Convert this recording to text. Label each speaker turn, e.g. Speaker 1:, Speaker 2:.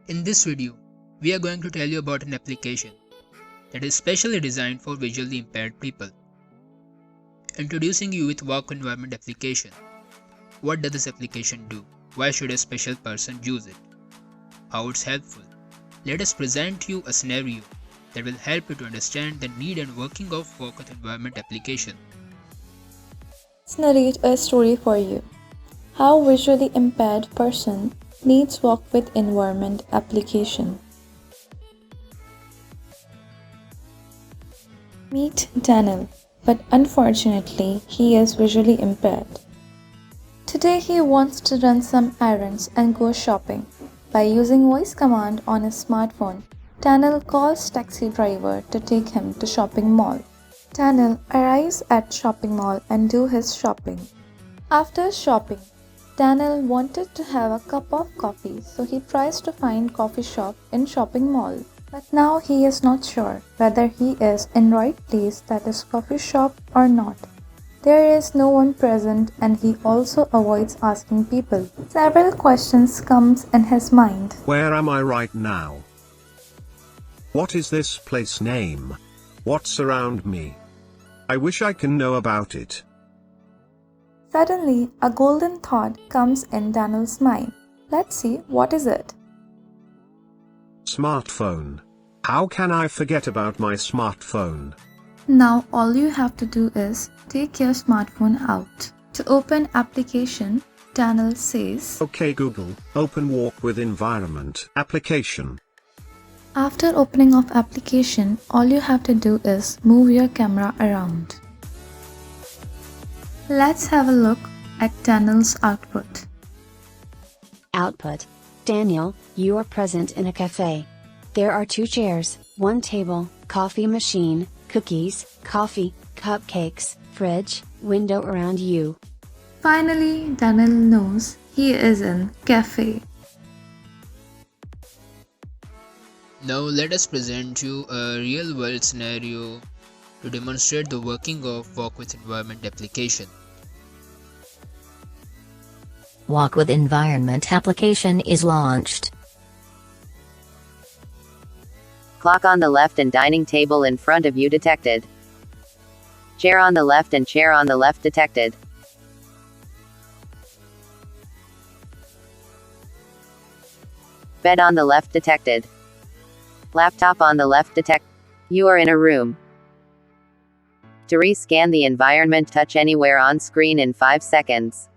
Speaker 1: In this video, we are going to tell you about an application that is specially designed for visually impaired people. Introducing you with Work Environment application. What does this application do? Why should a special person use it? How it's helpful? Let us present you a scenario that will help you to understand the need and working of Work with Environment application.
Speaker 2: Let's narrate a story for you. How visually impaired person needs work with environment application. Meet Daniel, but unfortunately he is visually impaired. Today he wants to run some errands and go shopping. By using voice command on his smartphone, Daniel calls taxi driver to take him to shopping mall. Daniel arrives at shopping mall and do his shopping. After shopping, Daniel wanted to have a cup of coffee, so he tries to find coffee shop in shopping mall. But now he is not sure whether he is in right place, that is coffee shop, or not. There is no one present and he also avoids asking people. Several questions comes in his mind.
Speaker 3: Where am I right now? What is this place name? What's around me? I wish I can know about it.
Speaker 2: Suddenly, a golden thought comes in Daniel's mind. Let's see, what is it?
Speaker 3: Smartphone. How can I forget about my smartphone?
Speaker 2: Now all you have to do is take your smartphone out. To open application, Daniel says,
Speaker 3: Okay Google, open Walk with Environment application.
Speaker 2: After opening of application, all you have to do is move your camera around. Let's have a look at Daniel's output.
Speaker 4: Output. Daniel, you are present in a cafe. There are 2 chairs, 1 table, coffee machine, cookies, coffee, cupcakes, fridge, window around you.
Speaker 2: Finally, Daniel knows he is in cafe.
Speaker 1: Now let us present you a real world scenario to demonstrate the working of Work with Environment application.
Speaker 5: Walk with Environment application is launched.
Speaker 6: Clock on the left and dining table in front of you detected. Chair on the left and chair on the left detected. Bed on the left detected. Laptop on the left detect. You are in a room. To rescan the environment, touch anywhere on screen in 5 seconds.